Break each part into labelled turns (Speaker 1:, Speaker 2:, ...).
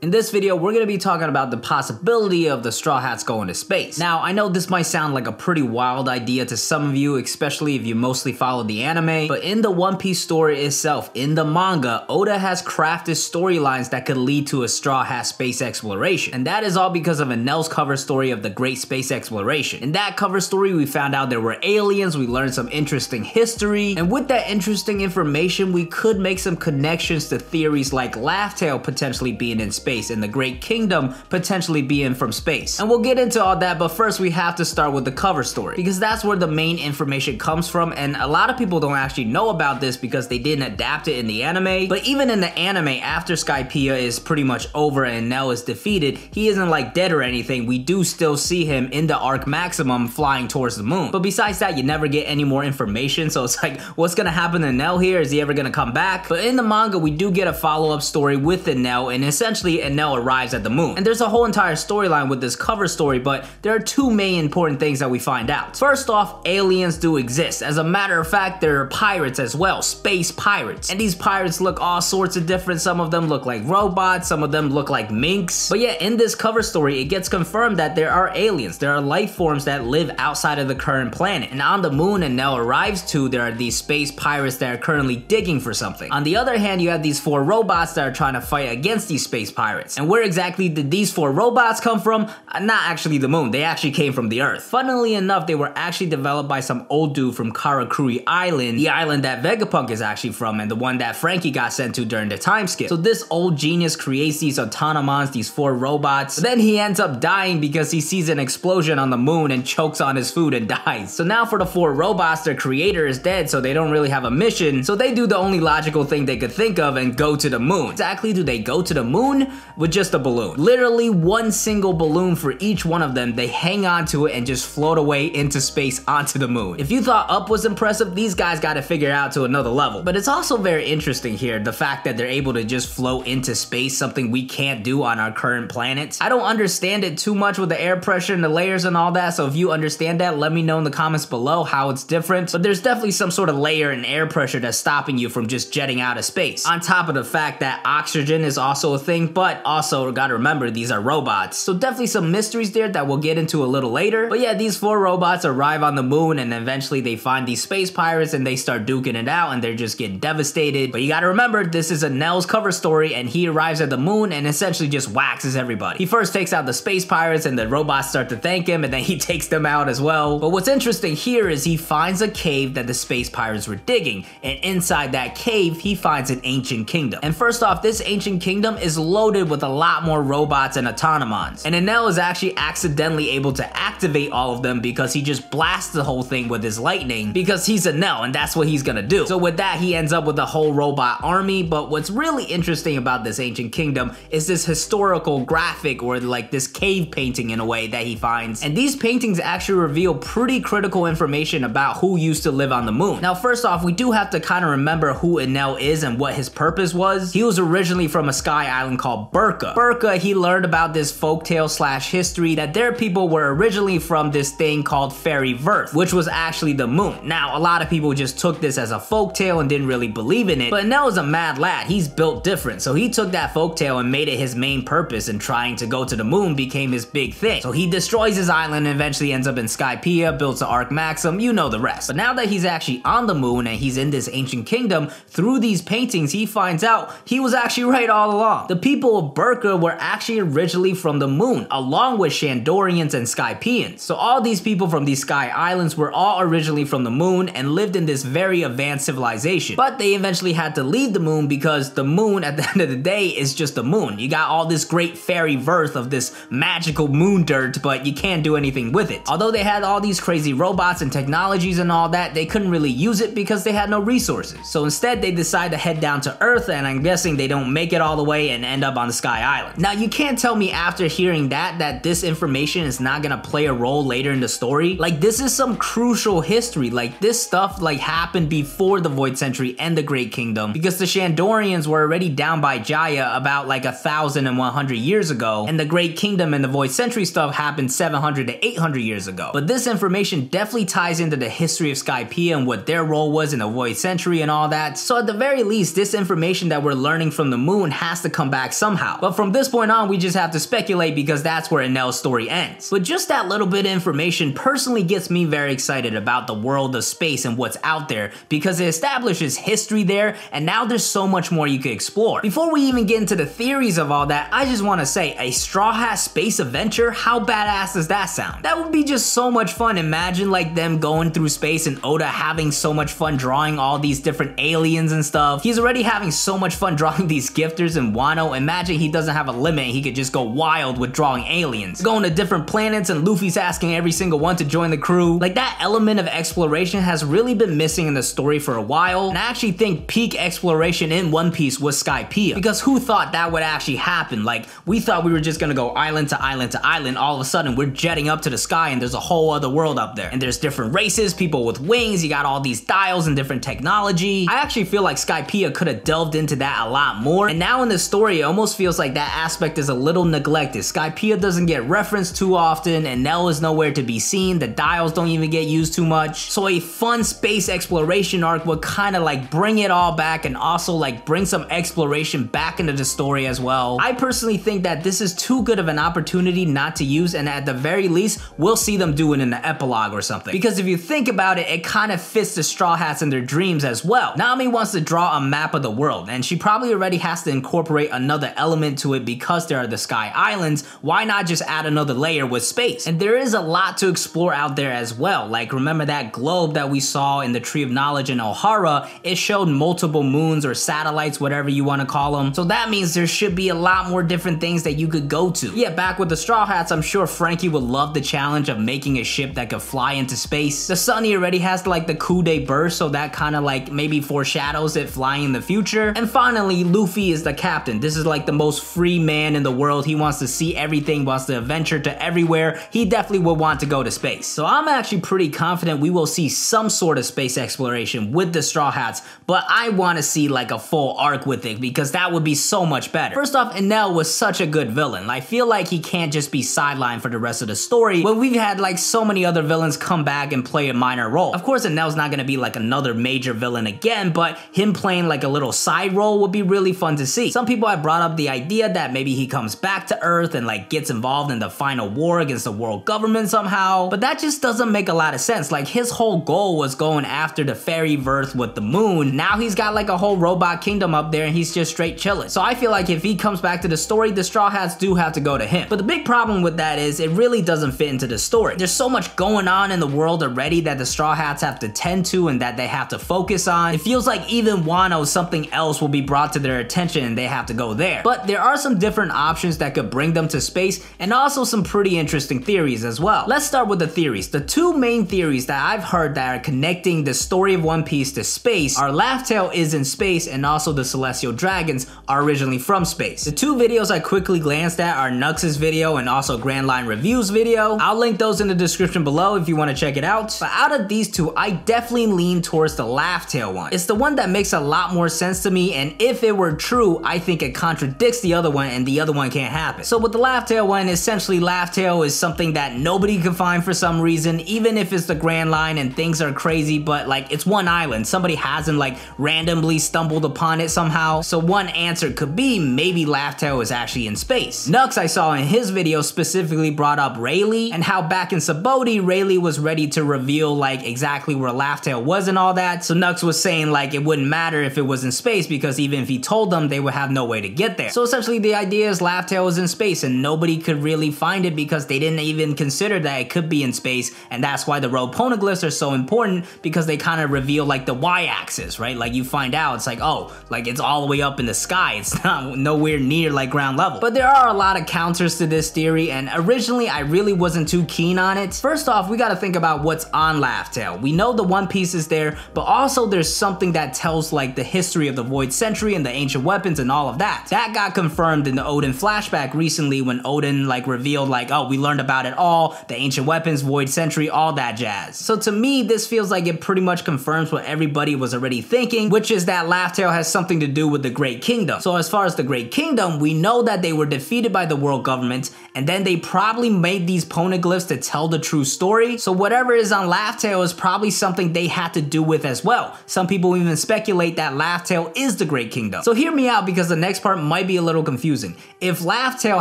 Speaker 1: In this video, we're going to be talking about the possibility of the Straw Hats going to space. Now, I know this might sound like a pretty wild idea to some of you, especially if you mostly follow the anime, but in the One Piece story itself, in the manga, Oda has crafted storylines that could lead to a Straw Hat space exploration. And that is all because of Enel's cover story of the Great Space Exploration. In that cover story, we found out there were aliens, we learned some interesting history, and with that interesting information, we could make some connections to theories like Laugh Tale potentially being in space and the Great Kingdom potentially being from space. And we'll get into all that, but first we have to start with the cover story because that's where the main information comes from, and a lot of people don't actually know about this because they didn't adapt it in the anime. But even in the anime, after Skypiea is pretty much over and Enel is defeated, he isn't like dead or anything. We do still see him in the Arc Maximum flying towards the moon. But besides that, you never get any more information, so it's like, what's gonna happen to Enel here? Is he ever gonna come back? But in the manga, we do get a follow-up story with Enel, and essentially Enel arrives at the moon. And there's a whole entire storyline with this cover story, but there are two main important things that we find out. First off, aliens do exist. As a matter of fact, there are pirates as well, space pirates. And these pirates look all sorts of different. Some of them look like robots, some of them look like minks. But yeah, in this cover story, it gets confirmed that there are aliens. There are life forms that live outside of the current planet. And on the moon Enel arrives to, there are these space pirates that are currently digging for something. On the other hand, you have these 4 robots that are trying to fight against these space pirates. And where exactly did these 4 robots come from? Not actually the moon, they actually came from the Earth. Funnily enough, they were actually developed by some old dude from Karakuri Island, the island that Vegapunk is actually from, and the one that Frankie got sent to during the time skip. So this old genius creates these autonomons, these 4 robots, but then he ends up dying because he sees an explosion on the moon and chokes on his food and dies. So now for the 4 robots, their creator is dead, so they don't really have a mission, so they do the only logical thing they could think of and go to the moon. Exactly do they go to the moon? With just a balloon. Literally one single balloon for each one of them. They hang on to it and just float away into space onto the moon. If you thought Up was impressive, these guys got to figure out to another level. But it's also very interesting here, the fact that they're able to just float into space, something we can't do on our current planet. I don't understand it too much with the air pressure and the layers and all that, so if you understand that, let me know in the comments below how it's different. But there's definitely some sort of layer and air pressure that's stopping you from just jetting out of space. On top of the fact that oxygen is also a thing, but also gotta remember these are robots. So definitely some mysteries there that we'll get into a little later. But yeah, these 4 robots arrive on the moon and eventually they find these space pirates and they start duking it out and they're just getting devastated. But you gotta remember, this is Enel's cover story and he arrives at the moon and essentially just waxes everybody. He first takes out the space pirates and the robots start to thank him and then he takes them out as well. But what's interesting here is he finds a cave that the space pirates were digging, and inside that cave he finds an ancient kingdom. And first off, this ancient kingdom is loaded with a lot more robots and autonomons. And Enel is actually accidentally able to activate all of them because he just blasts the whole thing with his lightning because he's Enel and that's what he's gonna do. So with that, he ends up with a whole robot army. But what's really interesting about this ancient kingdom is this historical graphic, or like this cave painting in a way that he finds. And these paintings actually reveal pretty critical information about who used to live on the moon. Now first off, we do have to kind of remember who Enel is and what his purpose was. He was originally from a sky island called Burka. Burka, he learned about this folktale slash history that their people were originally from this thing called Fairy Verth, which was actually the moon. Now, a lot of people just took this as a folktale and didn't really believe in it, but Enel is a mad lad. He's built different, so he took that folktale and made it his main purpose, and trying to go to the moon became his big thing. So he destroys his island and eventually ends up in Skypiea, builds the Arc Maxim, you know the rest. But now that he's actually on the moon and he's in this ancient kingdom, through these paintings, he finds out he was actually right all along. The people of Burka were actually originally from the moon, along with Shandorians and Skypieans. So all these people from these sky islands were all originally from the moon and lived in this very advanced civilization. But they eventually had to leave the moon because the moon, at the end of the day, is just the moon. You got all this great fairy verth of this magical moon dirt, but you can't do anything with it. Although they had all these crazy robots and technologies and all that, they couldn't really use it because they had no resources. So instead, they decide to head down to Earth, and I'm guessing they don't make it all the way and end up on the Sky Island. Now, you can't tell me after hearing that this information is not gonna play a role later in the story. Like, this is some crucial history. Like, this stuff like happened before the Void Century and the Great Kingdom, because the Shandorians were already down by Jaya about like 1,100 years ago, and the Great Kingdom and the Void Century stuff happened 700 to 800 years ago. But this information definitely ties into the history of Skypiea and what their role was in the Void Century and all that. So at the very least, this information that we're learning from the moon has to come back somehow. somehow. But from this point on, we just have to speculate because that's where Enel's story ends. But just that little bit of information personally gets me very excited about the world of space and what's out there because it establishes history there, and now there's so much more you could explore. Before we even get into the theories of all that, I just want to say, a Straw Hat space adventure, how badass does that sound? That would be just so much fun. Imagine like them going through space and Oda having so much fun drawing all these different aliens and stuff. He's already having so much fun drawing these gifters in Wano. Imagine he doesn't have a limit, he could just go wild with drawing aliens. Going to different planets and Luffy's asking every single one to join the crew. Like, that element of exploration has really been missing in the story for a while, and I actually think peak exploration in One Piece was Skypiea, because who thought that would actually happen? Like, we thought we were just gonna go island to island to island, all of a sudden we're jetting up to the sky and there's a whole other world up there, and there's different races, people with wings, you got all these dials and different technology. I actually feel like Skypiea could have delved into that a lot more, and now in the story it almost feels like that aspect is a little neglected. Skypiea doesn't get referenced too often, and Nell is nowhere to be seen, the dials don't even get used too much, so a fun space exploration arc would kind of like bring it all back and also like bring some exploration back into the story as well. I personally think that this is too good of an opportunity not to use, and at the very least we'll see them do it in the epilogue or something, because if you think about it, it kind of fits the Straw Hats in their dreams as well. Nami wants to draw a map of the world, and she probably already has to incorporate another element to it because there are the Sky Islands. Why not just add another layer with space? And there is a lot to explore out there as well. Like, remember that globe that we saw in the Tree of Knowledge in Ohara? It showed multiple moons or satellites, whatever you want to call them. So that means there should be a lot more different things that you could go to. Yeah, back with the Straw Hats, I'm sure Frankie would love the challenge of making a ship that could fly into space. The Sunny already has like the coup de burst, so that kind of like maybe foreshadows it flying in the future. And finally, Luffy is the captain. This is like the most free man in the world. He wants to see everything, wants to adventure to everywhere. He definitely would want to go to space. So I'm actually pretty confident we will see some sort of space exploration with the Straw Hats, but I want to see like a full arc with it because that would be so much better. First off, Enel was such a good villain. I feel like he can't just be sidelined for the rest of the story, but we've had like so many other villains come back and play a minor role. Of course, Enel's not going to be like another major villain again, but him playing like a little side role would be really fun to see. Some people have brought up the idea that maybe he comes back to Earth and like gets involved in the final war against the world government somehow, but that just doesn't make a lot of sense. Like, his whole goal was going after the fairy verse with the moon. Now he's got like a whole robot kingdom up there and he's just straight chilling. So I feel like if he comes back to the story, the Straw Hats do have to go to him. But the big problem with that is it really doesn't fit into the story. There's so much going on in the world already that the Straw Hats have to tend to and that they have to focus on. It feels like even Wano, something else will be brought to their attention and they have to go there. But there are some different options that could bring them to space, and also some pretty interesting theories as well. Let's start with the theories. The two main theories that I've heard that are connecting the story of One Piece to space are Laugh Tale is in space and also the Celestial Dragons are originally from space. The two videos I quickly glanced at are Nux's video and also Grand Line Review's video. I'll link those in the description below if you want to check it out. But out of these two, I definitely lean towards the Laugh Tale one. It's the one that makes a lot more sense to me, and if it were true, I think it contradicts the other one and the other one can't happen. So with the Laugh Tale one, essentially Laugh Tale is something that nobody can find for some reason, even if it's the Grand Line and things are crazy, but like it's one island. Somebody hasn't like randomly stumbled upon it somehow. So one answer could be maybe Laugh Tale is actually in space. Nux, I saw in his video, specifically brought up Rayleigh and how back in Sabaody, Rayleigh was ready to reveal like exactly where Laugh Tale was and all that. So Nux was saying like it wouldn't matter if it was in space because even if he told them, they would have no way to get there. So essentially the idea is Laugh Tale is in space and nobody could really find it because they didn't even consider that it could be in space, and that's why the road poneglyphs are so important, because they kind of reveal like the y-axis, right? Like you find out it's like, oh, like it's all the way up in the sky, it's not nowhere near like ground level. But there are a lot of counters to this theory, and originally I really wasn't too keen on it. First off, we got to think about what's on Laugh Tale. We know the One Piece is there, but also there's something that tells like the history of the Void Century and the ancient weapons and all of that. That got confirmed in the Oden flashback recently when Oden like revealed like, oh, we learned about it all, the ancient weapons, Void Century, all that jazz. So to me, this feels like it pretty much confirms what everybody was already thinking, which is that Laugh Tale has something to do with the Great Kingdom. So as far as the Great Kingdom, we know that they were defeated by the world government, and then they probably made these poneglyphs to tell the true story. So whatever is on Laugh Tale is probably something they had to do with as well. Some people even speculate that Laugh Tale is the Great Kingdom. So hear me out, because the next part might might be a little confusing. If Laugh Tale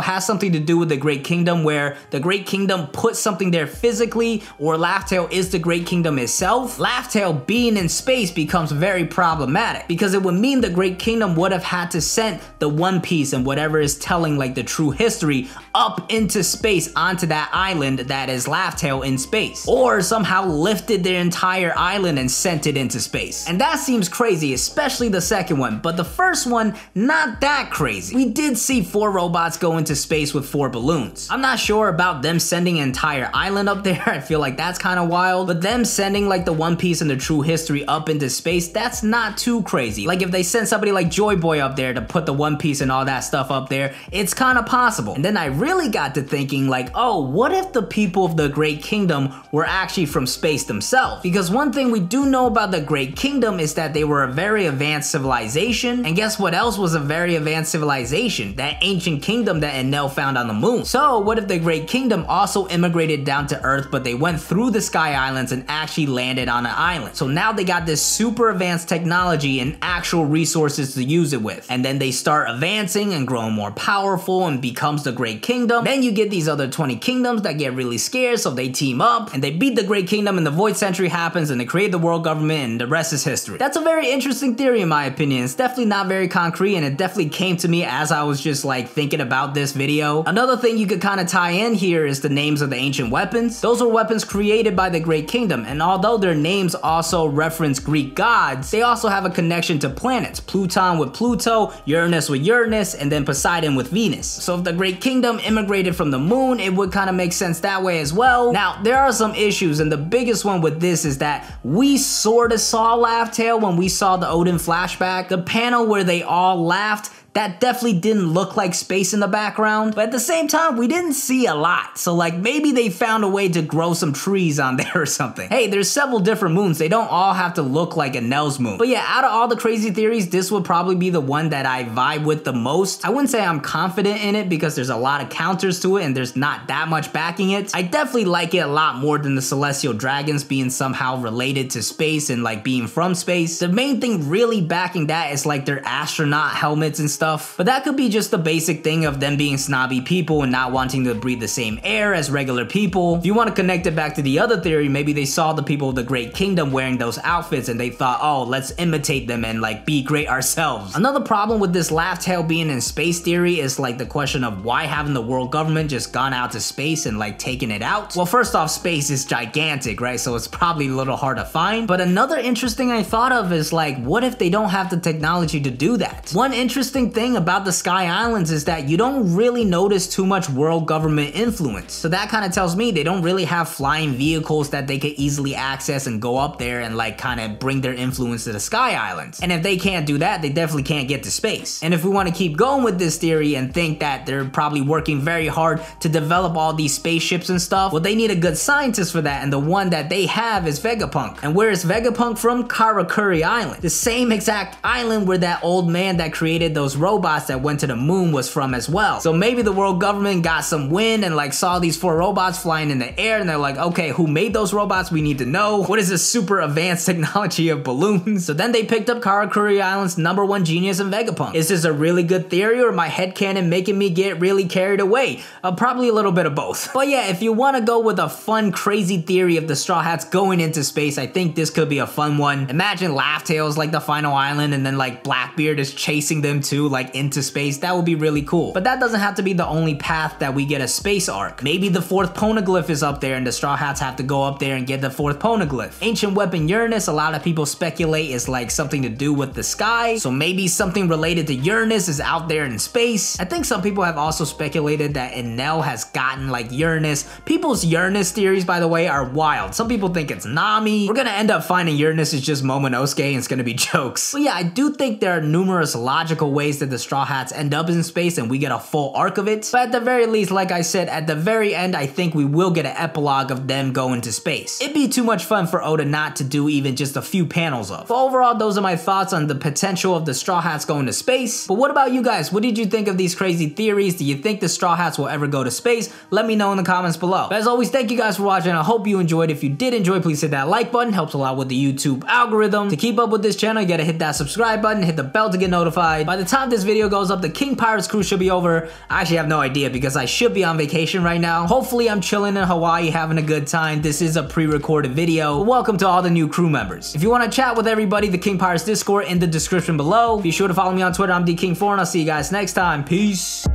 Speaker 1: has something to do with the Great Kingdom, where the Great Kingdom put something there physically, or Laugh Tale is the Great Kingdom itself, Laugh Tale being in space becomes very problematic, because it would mean the Great Kingdom would have had to send the One Piece and whatever is telling like the true history up into space onto that island that is Laugh Tale in space, or somehow lifted their entire island and sent it into space. And that seems crazy, especially the second one, but the first one, not that crazy. We did see 4 robots go into space with 4 balloons. I'm not sure about them sending an entire island up there. I feel like that's kind of wild, but them sending like the One Piece and the true history up into space, that's not too crazy. Like if they send somebody like Joy Boy up there to put the One Piece and all that stuff up there, it's kind of possible. And then I really got to thinking like, oh, what if the people of the Great Kingdom were actually from space themselves? Because one thing we do know about the Great Kingdom is that they were a very advanced civilization, and guess what else was a very advanced civilization? That ancient kingdom that Enel found on the moon. So what if the Great Kingdom also immigrated down to Earth, but they went through the Sky Islands and actually landed on an island? So now they got this super advanced technology and actual resources to use it with, and then they start advancing and growing more powerful and becomes the Great Kingdom. Then you get these other 20 kingdoms that get really scared, so they team up and they beat the Great Kingdom, and the Void Century happens and they create the world government, and the rest is history. That's a very interesting theory in my opinion. It's definitely not very concrete, and it definitely came to me as I was just like thinking about this video. Another thing you could kind of tie in here is the names of the ancient weapons. Those were weapons created by the Great Kingdom, and although their names also reference Greek gods, they also have a connection to planets. Pluton with Pluto, Uranus with Uranus, and then Poseidon with Venus. So if the Great Kingdom immigrated from the moon, it would kind of make sense that way as well. Now, there are some issues, and the biggest one with this is that we sort of saw Laugh Tale when we saw the Odin flashback. The panel where they all laughed, that definitely didn't look like space in the background, but at the same time, we didn't see a lot. So like maybe they found a way to grow some trees on there or something. Hey, there's several different moons. They don't all have to look like Enel's moon. But yeah, out of all the crazy theories, this would probably be the one that I vibe with the most. I wouldn't say I'm confident in it because there's a lot of counters to it and there's not that much backing it. I definitely like it a lot more than the Celestial Dragons being somehow related to space and like being from space. The main thing really backing that is like their astronaut helmets and stuff. But that could be just the basic thing of them being snobby people and not wanting to breathe the same air as regular people. If you want to connect it back to the other theory, maybe they saw the people of the Great Kingdom wearing those outfits and they thought, oh, let's imitate them and like be great ourselves. Another problem with this Laugh Tale being in space theory is like the question of why haven't the world government just gone out to space and like taken it out? Well, first off, space is gigantic, right? So it's probably a little hard to find. But another interesting I thought of is like, what if they don't have the technology to do that? One interesting thing about the Sky Islands is that you don't really notice too much world government influence. So that kind of tells me they don't really have flying vehicles that they could easily access and go up there and like kind of bring their influence to the Sky Islands. And if they can't do that, they definitely can't get to space. And if we want to keep going with this theory and think that they're probably working very hard to develop all these spaceships and stuff, well, they need a good scientist for that, and the one that they have is Vegapunk. And where is Vegapunk from? Karakuri Island. The same exact island where that old man that created those robots that went to the moon was from as well. So maybe the world government got some wind and like saw these 4 robots flying in the air and they're like, okay, who made those robots? We need to know. What is this super advanced technology of balloons? So then they picked up Karakuri Island's #1 genius in Vegapunk. Is this a really good theory or my headcanon making me get really carried away? Probably a little bit of both. But yeah, if you want to go with a fun, crazy theory of the Straw Hats going into space, I think this could be a fun one. Imagine Laugh Tale's like the final island and then like Blackbeard is chasing them too, like into space. That would be really cool. But that doesn't have to be the only path that we get a space arc. Maybe the 4th Poneglyph is up there and the Straw Hats have to go up there and get the 4th Poneglyph. Ancient weapon Uranus, a lot of people speculate is like something to do with the sky. So maybe something related to Uranus is out there in space. I think some people have also speculated that Enel has gotten like Uranus. People's Uranus theories, by the way, are wild. Some people think it's Nami. We're gonna end up finding Uranus is just Momonosuke and it's gonna be jokes. But yeah, I do think there are numerous logical ways that the Straw Hats end up in space and we get a full arc of it. But at the very least, like I said, at the very end, I think we will get an epilogue of them going to space. It'd be too much fun for Oda not to do even just a few panels of. But overall, those are my thoughts on the potential of the Straw Hats going to space. But what about you guys? What did you think of these crazy theories? Do you think the Straw Hats will ever go to space? Let me know in the comments below. But as always, thank you guys for watching. I hope you enjoyed. If you did enjoy, please hit that like button. Helps a lot with the YouTube algorithm. To keep up with this channel, you gotta hit that subscribe button, hit the bell to get notified. By the time time this video goes up, the King Pirates cruise should be over. I actually have no idea because I should be on vacation right now. Hopefully I'm chilling in Hawaii having a good time. This is a pre-recorded video. But welcome to all the new crew members. If you want to chat with everybody, the King Pirates Discord in the description below. Be sure to follow me on Twitter. I'm DKing4 and I'll see you guys next time. Peace.